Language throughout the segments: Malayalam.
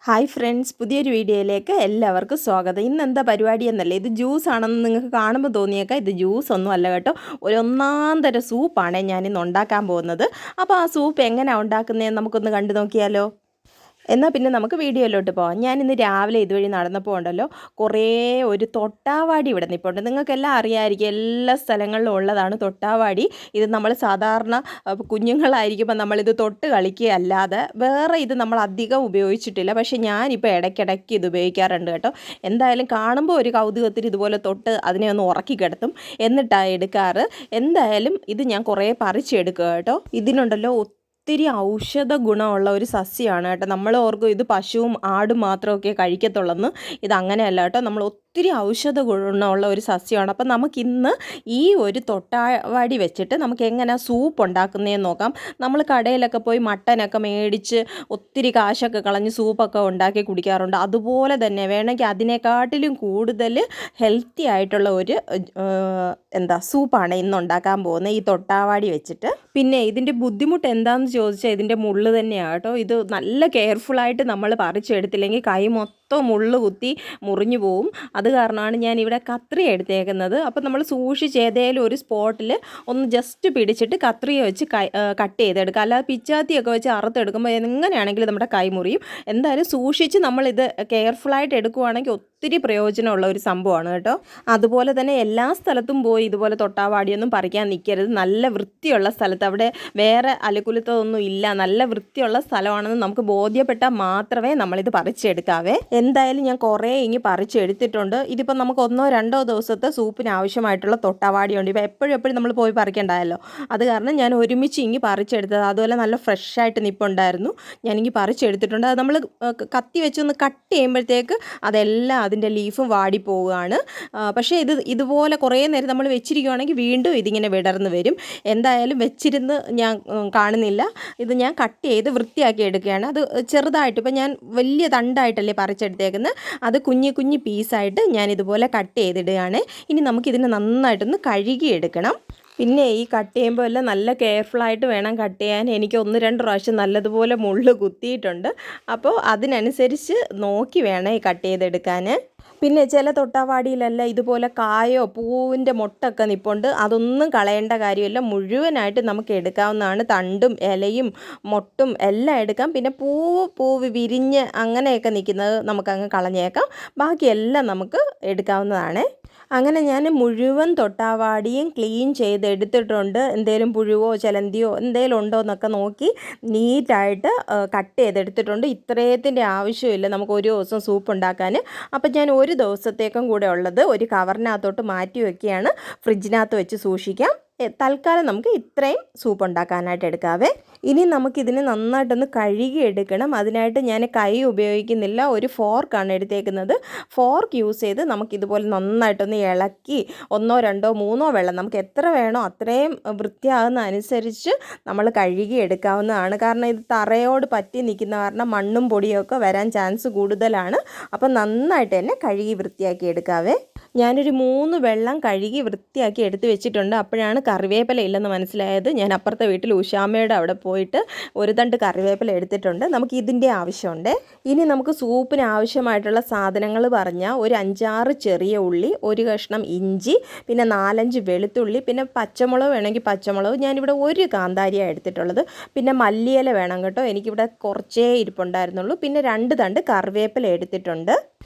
ഹായ് ഫ്രണ്ട്സ്, പുതിയൊരു വീഡിയോയിലേക്ക് എല്ലാവർക്കും സ്വാഗതം. ഇന്നെന്താ പരിപാടി എന്നല്ലേ, ഇത് ജ്യൂസ് ആണെന്ന് നിങ്ങൾക്ക് കാണുമ്പോൾ തോന്നിയേക്കാം. ഇത് ജ്യൂസ് ഒന്നും അല്ല കേട്ടോ, ഒരു ഒന്നാം തരം സൂപ്പാണ് ഞാനിന്ന് ഉണ്ടാക്കാൻ പോകുന്നത്. അപ്പോൾ ആ സൂപ്പ് എങ്ങനെയാണ് ഉണ്ടാക്കുന്നതെന്ന് നമുക്കൊന്ന് കണ്ടു നോക്കിയാലോ. എന്നാൽ പിന്നെ നമുക്ക് വീഡിയോയിലോട്ട് പോകാം. ഞാനിന്ന് രാവിലെ ഇതുവഴി നടന്നപ്പോൾ ഉണ്ടല്ലോ, ഒരു തൊട്ടാവാടി ഇവിടെ നിൽപ്പുണ്ട്. നിങ്ങൾക്കെല്ലാം അറിയാമായിരിക്കും, എല്ലാ സ്ഥലങ്ങളിലും ഉള്ളതാണ് തൊട്ടാവാടി. ഇത് നമ്മൾ സാധാരണ കുഞ്ഞുങ്ങളായിരിക്കുമ്പോൾ നമ്മളിത് തൊട്ട് കളിക്കുകയല്ലാതെ വേറെ ഇത് നമ്മൾ അധികം ഉപയോഗിച്ചിട്ടില്ല. പക്ഷേ ഞാനിപ്പോൾ ഇടയ്ക്കിടയ്ക്ക് ഇത് ഉപയോഗിക്കാറുണ്ട് കേട്ടോ. എന്തായാലും കാണുമ്പോൾ ഒരു കൗതുകത്തിൽ ഇതുപോലെ തൊട്ട് അതിനെ ഒന്ന് ഉറക്കി കിടത്തും, എന്നിട്ടാണ് എടുക്കാറ്. എന്തായാലും ഇത് ഞാൻ കുറേ പറിച്ചെടുക്കുക കേട്ടോ. ഇതിനുണ്ടല്ലോ ഒത്തിരി ഔഷധ ഗുണമുള്ള ഒരു സസ്യമാണ് കേട്ടോ. നമ്മൾ ഓർക്കും ഇത് പശുവും ആടും മാത്രമൊക്കെ കഴിക്കത്തുള്ളെന്ന്. ഇതങ്ങനെയല്ല കേട്ടോ, നമ്മൾ ഒത്തിരി ഔഷധ ഗുണമുള്ള ഒരു സസ്യമാണ്. അപ്പം നമുക്കിന്ന് ഈ ഒരു തൊട്ടാവാടി വെച്ചിട്ട് നമുക്ക് എങ്ങനെ സൂപ്പ് ഉണ്ടാക്കുന്നതെന്ന് നോക്കാം. നമ്മൾ കടയിലൊക്കെ പോയി മട്ടനൊക്കെ മേടിച്ച് ഒത്തിരി കാശൊക്കെ കളഞ്ഞ് സൂപ്പൊക്കെ ഉണ്ടാക്കി കുടിക്കാറുണ്ട്. അതുപോലെ തന്നെ വേണമെങ്കിൽ അതിനെക്കാട്ടിലും കൂടുതൽ ഹെൽത്തി ആയിട്ടുള്ള ഒരു സൂപ്പാണ് ഇന്ന് ഉണ്ടാക്കാൻ പോകുന്നത്, ഈ തൊട്ടാവാടി വെച്ചിട്ട്. പിന്നെ ഇതിൻ്റെ ബുദ്ധിമുട്ട് എന്താണെന്ന് ചോദിച്ചാൽ ഇതിൻ്റെ മുള്ള് തന്നെയാണ് കേട്ടോ. ഇത് നല്ല കെയർഫുള്ളായിട്ട് നമ്മൾ പറിച്ചെടുത്തില്ലെങ്കിൽ കൈ മൊത്തം മുള്ള് കുത്തി മുറിഞ്ഞു പോവും. അത് കാരണമാണ് ഞാനിവിടെ കത്രി എടുത്തേക്കുന്നത്. അപ്പോൾ നമ്മൾ സൂക്ഷിച്ച് ഏതെങ്കിലും ഒരു സ്പോട്ടിൽ ഒന്ന് ജസ്റ്റ് പിടിച്ചിട്ട് കത്രിയെ വെച്ച് കട്ട് ചെയ്തെടുക്കുക. അല്ലാതെ പിച്ചാത്തിയൊക്കെ വെച്ച് അറുത്തെടുക്കുമ്പോൾ എങ്ങനെയാണെങ്കിലും നമ്മുടെ കൈ മുറിയും. എന്തായാലും സൂക്ഷിച്ച് നമ്മളിത് കെയർഫുള്ളായിട്ട് എടുക്കുവാണെങ്കിൽ ഒത്തിരി പ്രയോജനമുള്ള ഒരു സംഭവമാണ് കേട്ടോ. അതുപോലെ തന്നെ എല്ലാ സ്ഥലത്തും പോയി ഇതുപോലെ തൊട്ടാവാടിയൊന്നും പറിക്കാൻ നിൽക്കരുത്. നല്ല വൃത്തിയുള്ള സ്ഥലത്ത്, അവിടെ വേറെ അലക്കുലത്തൊന്നും ഇല്ല, നല്ല വൃത്തിയുള്ള സ്ഥലമാണെന്ന് നമുക്ക് ബോധ്യപ്പെട്ടാൽ മാത്രമേ നമ്മളിത് പറിച്ചെടുക്കാവേ. എന്തായാലും ഞാൻ കുറേ പറിച്ചെടുത്തിട്ടുണ്ട്. ഇതിപ്പോൾ നമുക്ക് 1-2 ദിവസത്തെ സൂപ്പിന് ആവശ്യമായിട്ടുള്ള തൊട്ടാവാടിയുണ്ട്. ഇപ്പോൾ എപ്പോഴും നമ്മൾ പോയി പറിക്കണ്ടായല്ലോ. അത് കാരണം ഞാൻ ഒരുമിച്ച് പറിച്ചെടുത്തത്. അതുപോലെ നല്ല ഫ്രഷായിട്ട് നിൽപ്പുണ്ടായിരുന്നു. ഞാനിങ്ങി പറിച്ചെടുത്തിട്ടുണ്ട്. അത് നമ്മൾ കത്തി വെച്ചൊന്ന് കട്ട് ചെയ്യുമ്പോഴത്തേക്ക് അതെല്ലാം അതിൻ്റെ ലീഫും വാടി പോവുകയാണ്. പക്ഷേ ഇതുപോലെ കുറേ നേരം നമ്മൾ വെച്ചിരിക്കുകയാണെങ്കിൽ വീണ്ടും ഇതിങ്ങനെ വിടർന്ന് വരും. എന്തായാലും വെച്ചിരുന്ന് ഞാൻ കാണുന്നില്ല. ഇത് ഞാൻ കട്ട് ചെയ്ത് വൃത്തിയാക്കി എടുക്കുകയാണ്. അത് ചെറുതായിട്ട്, ഇപ്പം ഞാൻ വലിയ തണ്ടായിട്ടല്ലേ പറിച്ചെടുത്തേക്കുന്നത്, അത് കുഞ്ഞു പീസായിട്ട് ഞാൻ ഇതുപോലെ കട്ട് ചെയ്തിടുകയാണ്. ഇനി നമുക്കിതിനെ നന്നായിട്ടൊന്ന് കഴുകിയെടുക്കണം. പിന്നെ ഈ കട്ട് ചെയ്യുമ്പോൾ എല്ലാം നല്ല കെയർഫുള്ളായിട്ട് വേണം കട്ട് ചെയ്യാൻ. എനിക്ക് 1-2 പ്രാവശ്യം നല്ലതുപോലെ മുള്ള് കുത്തിയിട്ടുണ്ട്. അപ്പോൾ അതിനനുസരിച്ച് നോക്കി വേണം ഈ കട്ട് ചെയ്തെടുക്കാൻ. പിന്നെ ചില തൊട്ടാവാടിയിലെല്ലാം ഇതുപോലെ കായോ പൂവിൻ്റെ മൊട്ടൊക്കെ നിൽപ്പുണ്ട്. അതൊന്നും കളയേണ്ട കാര്യമില്ല, മുഴുവനായിട്ട് നമുക്ക് എടുക്കാവുന്നതാണ്. തണ്ടും ഇലയും മൊട്ടും എല്ലാം എടുക്കാം. പിന്നെ പൂവ് വിരിഞ്ഞ് അങ്ങനെയൊക്കെ നിൽക്കുന്നത് നമുക്കങ്ങ് കളഞ്ഞേക്കാം. ബാക്കിയെല്ലാം നമുക്ക് എടുക്കാവുന്നതാണ്. അങ്ങനെ ഞാൻ മുഴുവൻ തൊട്ടാവാടിയും ക്ലീൻ ചെയ്തെടുത്തിട്ടുണ്ട്. എന്തെങ്കിലും പുഴുവോ ചിലന്തിയോ എന്തെങ്കിലും ഉണ്ടോ എന്നൊക്കെ നോക്കി നീറ്റായിട്ട് കട്ട് ചെയ്തെടുത്തിട്ടുണ്ട്. ഇത്രയത്തിൻ്റെ ആവശ്യമില്ല നമുക്ക് ഒരു ദിവസം സൂപ്പ് ഉണ്ടാക്കാൻ. അപ്പം ഞാൻ ഒരു ദിവസത്തേക്കും കൂടെ ഉള്ളത് ഒരു കവറിനകത്തോട്ട് മാറ്റി വയ്ക്കുകയാണ്. ഫ്രിഡ്ജിനകത്ത് വെച്ച് സൂക്ഷിക്കാം. തൽക്കാലം നമുക്ക് ഇത്രയും സൂപ്പ് ഉണ്ടാക്കാനായിട്ട് എടുക്കാവേ. ഇനി നമുക്കിതിനെ നന്നായിട്ടൊന്ന് കഴുകിയെടുക്കണം. അതിനായിട്ട് ഞാൻ കൈ ഉപയോഗിക്കുന്നില്ല, ഒരു ഫോർക്കാണ് എടുത്തേക്കുന്നത്. ഫോർക്ക് യൂസ് ചെയ്ത് നമുക്കിതുപോലെ നന്നായിട്ടൊന്ന് ഇളക്കി 1-2-3 വെള്ളം നമുക്ക് എത്ര വേണോ അത്രയും വൃത്തിയാകുന്ന അനുസരിച്ച് നമ്മൾ കഴുകിയെടുക്കാവുന്നതാണ്. കാരണം ഇത് തറയോട് പറ്റി നിൽക്കുന്ന കാരണം മണ്ണും പൊടിയൊക്കെ വരാൻ ചാൻസ് കൂടുതലാണ്. അപ്പം നന്നായിട്ട് തന്നെ കഴുകി വൃത്തിയാക്കി എടുക്കാവേ. ഞാനൊരു 3 വെള്ളം കഴുകി വൃത്തിയാക്കി എടുത്ത് വെച്ചിട്ടുണ്ട്. അപ്പോഴാണ് കറിവേപ്പില ഇല്ലെന്ന് മനസ്സിലായത്. ഞാൻ അപ്പുറത്തെ വീട്ടിൽ ഉഷാമ്മയുടെ അവിടെ പോയിട്ട് ഒരു തണ്ട് കറിവേപ്പില എടുത്തിട്ടുണ്ട്. നമുക്ക് ഇതിൻ്റെ ആവശ്യമുണ്ട്. ഇനി നമുക്ക് സൂപ്പിന് ആവശ്യമായിട്ടുള്ള സാധനങ്ങൾ പറഞ്ഞാൽ ഒരു 5-6 ചെറിയ ഉള്ളി, ഒരു കഷ്ണം ഇഞ്ചി, പിന്നെ 4-5 വെളുത്തുള്ളി, പിന്നെ പച്ചമുളക് വേണമെങ്കിൽ പച്ചമുളക്. ഞാനിവിടെ ഒരു കാന്താരിയാണ് എടുത്തിട്ടുള്ളത്. പിന്നെ മല്ലിയില വേണം കേട്ടോ, എനിക്കിവിടെ കുറച്ചേ ഇരിപ്പുണ്ടായിരുന്നുള്ളൂ. പിന്നെ 2 തണ്ട് കറിവേപ്പില എടുത്തിട്ടുണ്ട്.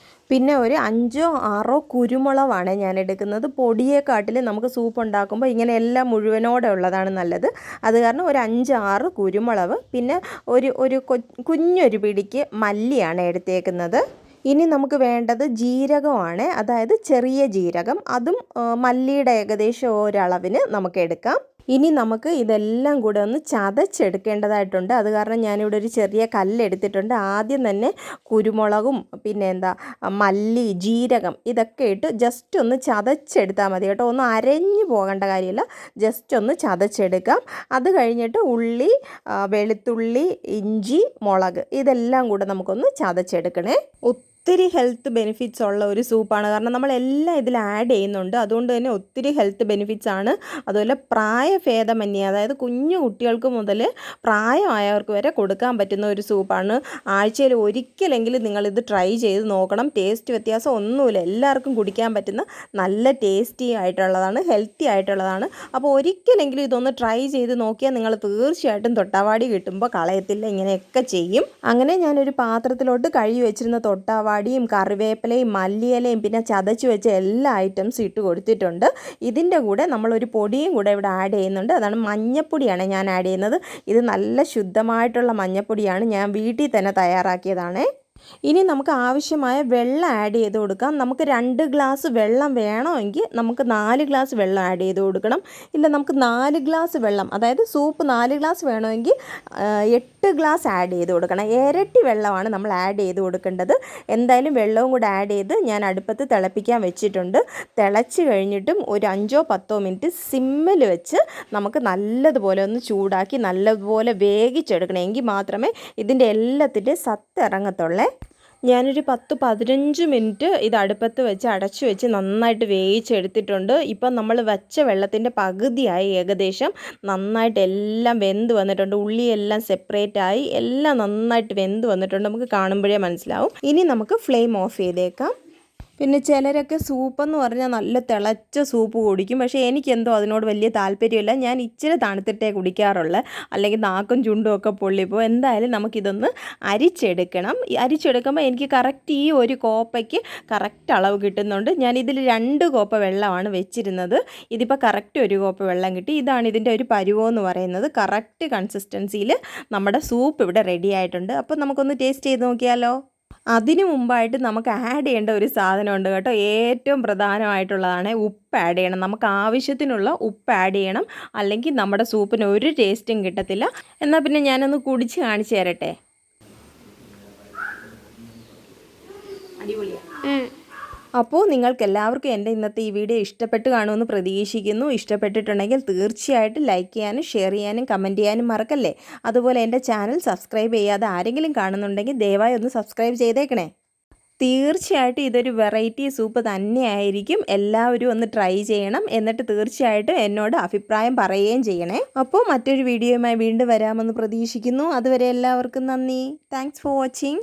പിന്നെ ഒരു 5-6 കുരുമുളകാണ് ഞാൻ എടുക്കുന്നത്. പൊടിയെക്കാട്ടിൽ നമുക്ക് സൂപ്പ് ഉണ്ടാക്കുമ്പോൾ ഇങ്ങനെ എല്ലാം മുഴുവനോടെ ഉള്ളതാണ് നല്ലത്. അത് കാരണം ഒരു 5-6 കുരുമുളക്, പിന്നെ ഒരു കുഞ്ഞൊരു പിടിക്ക് മല്ലിയാണ് എടുത്തേക്കുന്നത്. ഇനി നമുക്ക് വേണ്ടത് ജീരകമാണ്, അതായത് ചെറിയ ജീരകം. അതും മല്ലിയുടെ ഏകദേശം ഒരളവിന് നമുക്ക് എടുക്കാം. ഇനി നമുക്ക് ഇതെല്ലാം കൂടെ ഒന്ന് ചതച്ചെടുക്കേണ്ടതായിട്ടുണ്ട്. അത് കാരണം ഞാനിവിടെ ഒരു ചെറിയ കല്ലെടുത്തിട്ടുണ്ട്. ആദ്യം തന്നെ കുരുമുളകും പിന്നെ മല്ലി, ജീരകം ഇതൊക്കെ ഇട്ട് ജസ്റ്റ് ഒന്ന് ചതച്ചെടുത്താൽ മതി കേട്ടോ. ഒന്നും അരഞ്ഞു പോകേണ്ട കാര്യമില്ല, ജസ്റ്റ് ഒന്ന് ചതച്ചെടുക്കാം. അത് കഴിഞ്ഞിട്ട് ഉള്ളി, വെളുത്തുള്ളി, ഇഞ്ചി, മുളക് ഇതെല്ലാം കൂടെ നമുക്കൊന്ന് ചതച്ചെടുക്കണേ. ഒത്തിരി ഹെൽത്ത് ബെനിഫിറ്റ്സ് ഉള്ള ഒരു സൂപ്പാണ്. കാരണം നമ്മളെല്ലാം ഇതിൽ ആഡ് ചെയ്യുന്നുണ്ട്. അതുകൊണ്ട് തന്നെ ഒത്തിരി ഹെൽത്ത് ബെനിഫിറ്റ്സ് ആണ്. അതുപോലെ പ്രായഭേദമന്യേ, അതായത് കുഞ്ഞു കുട്ടികൾക്ക് മുതൽ പ്രായമായവർക്ക് വരെ കൊടുക്കാൻ പറ്റുന്ന ഒരു സൂപ്പാണ്. ആഴ്ചയിൽ ഒരിക്കലെങ്കിലും നിങ്ങളിത് ട്രൈ ചെയ്ത് നോക്കണം. ടേസ്റ്റ് വ്യത്യാസം ഒന്നുമില്ല, എല്ലാവർക്കും കുടിക്കാൻ പറ്റുന്ന നല്ല ടേസ്റ്റി ആയിട്ടുള്ളതാണ്, ഹെൽത്തി ആയിട്ടുള്ളതാണ്. അപ്പോൾ ഒരിക്കലെങ്കിലും ഇതൊന്ന് ട്രൈ ചെയ്ത് നോക്കിയാൽ നിങ്ങൾ തീർച്ചയായിട്ടും തൊട്ടാവാടി കിട്ടുമ്പോൾ കളയത്തില്ല, ഇങ്ങനെയൊക്കെ ചെയ്യും. അങ്ങനെ ഞാനൊരു പാത്രത്തിലോട്ട് കഴുകി വെച്ചിരുന്ന തൊട്ടാവാടിയും കറിവേപ്പിലയും മല്ലിയിലയും പിന്നെ ചതച്ച് വെച്ച എല്ലാ ഐറ്റംസും ഇട്ട് കൊടുത്തിട്ടുണ്ട്. ഇതിൻ്റെ കൂടെ നമ്മളൊരു പൊടിയും കൂടെ ഇവിടെ ആഡ് ചെയ്യുന്നുണ്ട്. അതാണ് മഞ്ഞപ്പൊടിയാണ് ഞാൻ ആഡ് ചെയ്യുന്നത്. ഇത് നല്ല ശുദ്ധമായിട്ടുള്ള മഞ്ഞപ്പൊടിയാണ്, ഞാൻ വീട്ടിൽ തന്നെ തയ്യാറാക്കിയതാണ്. ഇനി നമുക്ക് ആവശ്യമായ വെള്ളം ആഡ് ചെയ്ത് കൊടുക്കാം. നമുക്ക് 2 ഗ്ലാസ് വെള്ളം വേണമെങ്കിൽ നമുക്ക് 4 ഗ്ലാസ് വെള്ളം ആഡ് ചെയ്ത് കൊടുക്കണം. ഇല്ല നമുക്ക് 4 ഗ്ലാസ് വെള്ളം, അതായത് സൂപ്പ് 4 ഗ്ലാസ് വേണമെങ്കിൽ 8 ഗ്ലാസ് ആഡ് ചെയ്ത് കൊടുക്കണം. ഇരട്ടി വെള്ളമാണ് നമ്മൾ ആഡ് ചെയ്ത് കൊടുക്കേണ്ടത്. എന്തായാലും വെള്ളവും കൂടെ ആഡ് ചെയ്ത് ഞാൻ അടുപ്പത്ത് തിളപ്പിക്കാൻ വെച്ചിട്ടുണ്ട്. തിളച്ച് കഴിഞ്ഞിട്ടും ഒരു 5-10 മിനിറ്റ് സിമ്മിൽ വെച്ച് നമുക്ക് നല്ലതുപോലെ ഒന്ന് ചൂടാക്കി നല്ലതുപോലെ വേവിച്ചെടുക്കണം. എങ്കിൽ മാത്രമേ ഇതിൻ്റെ എല്ലാത്തിൻ്റെ സത്ത് ഇറങ്ങത്തുള്ളേ. ഞാനൊരു 10-15 മിനിറ്റ് ഇത് അടുപ്പത്ത് വെച്ച് അടച്ചു വെച്ച് നന്നായിട്ട് വേവിച്ചെടുത്തിട്ടുണ്ട്. ഇപ്പം നമ്മൾ വെച്ച വെള്ളത്തിൻ്റെ പകുതിയായി ഏകദേശം. നന്നായിട്ട് എല്ലാം വെന്ത് വന്നിട്ടുണ്ട്. ഉള്ളിയെല്ലാം സെപ്പറേറ്റ് ആയി എല്ലാം നന്നായിട്ട് വെന്ത് വന്നിട്ടുണ്ട്. നമുക്ക് കാണുമ്പോഴേ മനസ്സിലാവും. ഇനി നമുക്ക് ഫ്ലെയിം ഓഫ് ചെയ്തേക്കാം. പിന്നെ ചിലരൊക്കെ സൂപ്പെന്ന് പറഞ്ഞാൽ നല്ല തിളച്ച സൂപ്പ് കുടിക്കും. പക്ഷേ എനിക്കെന്തോ അതിനോട് വലിയ താല്പര്യമില്ല. ഞാൻ ഇച്ചിരി തണുത്തിട്ടേ കുടിക്കാറുള്ളൂ, അല്ലെങ്കിൽ നാക്കും ചുണ്ടും ഒക്കെ പൊള്ളിപ്പോൾ. എന്തായാലും നമുക്കിതൊന്ന് അരിച്ചെടുക്കണം. അരിച്ചെടുക്കുമ്പോൾ എനിക്ക് കറക്റ്റ് ഈ ഒരു കോപ്പയ്ക്ക് കറക്റ്റ് അളവ് കിട്ടുന്നുണ്ട്. ഞാനിതിൽ 2 കോപ്പ വെള്ളമാണ് വെച്ചിരുന്നത്. ഇതിപ്പോൾ കറക്റ്റ് 1 കോപ്പ വെള്ളം കിട്ടി. ഇതാണ് ഇതിൻ്റെ ഒരു പരുവമെന്ന് പറയുന്നത്. കറക്റ്റ് കൺസിസ്റ്റൻസിയിൽ നമ്മുടെ സൂപ്പ് ഇവിടെ റെഡി ആയിട്ടുണ്ട്. അപ്പോൾ നമുക്കൊന്ന് ടേസ്റ്റ് ചെയ്ത് നോക്കിയാലോ. അതിനു മുമ്പായിട്ട് നമുക്ക് ആഡ് ചെയ്യേണ്ട ഒരു സാധനമുണ്ട് കേട്ടോ. ഏറ്റവും പ്രധാനമായിട്ടുള്ളതാണ് ഉപ്പ് ആഡ് ചെയ്യണം. നമുക്ക് ആവശ്യത്തിനുള്ള ഉപ്പ് ആഡ് ചെയ്യണം, അല്ലെങ്കിൽ നമ്മുടെ സൂപ്പിന് ഒരു ടേസ്റ്റും കിട്ടത്തില്ല. എന്നാൽ പിന്നെ ഞാനൊന്ന് കുടിച്ച് കാണിച്ചു തരട്ടെ. അടിപൊളിയാണ്. അപ്പോൾ നിങ്ങൾക്ക് എല്ലാവർക്കും എൻ്റെ ഇന്നത്തെ ഈ വീഡിയോ ഇഷ്ടപ്പെട്ട് കാണുമെന്ന് പ്രതീക്ഷിക്കുന്നു. ഇഷ്ടപ്പെട്ടിട്ടുണ്ടെങ്കിൽ തീർച്ചയായിട്ടും ലൈക്ക് ചെയ്യാനും ഷെയർ ചെയ്യാനും കമൻറ്റ് ചെയ്യാനും മറക്കല്ലേ. അതുപോലെ എൻ്റെ ചാനൽ സബ്സ്ക്രൈബ് ചെയ്യാതെ ആരെങ്കിലും കാണുന്നുണ്ടെങ്കിൽ ദയവായി ഒന്ന് സബ്സ്ക്രൈബ് ചെയ്തേക്കണേ. തീർച്ചയായിട്ടും ഇതൊരു വെറൈറ്റി സൂപ്പ് തന്നെയായിരിക്കും. എല്ലാവരും ഒന്ന് ട്രൈ ചെയ്യണം. എന്നിട്ട് തീർച്ചയായിട്ടും എന്നോട് അഭിപ്രായം പറയുകയും ചെയ്യണേ. അപ്പോൾ മറ്റൊരു വീഡിയോയുമായി വീണ്ടും വരാമെന്ന് പ്രതീക്ഷിക്കുന്നു. അതുവരെ എല്ലാവർക്കും നന്ദി. Thanks for watching.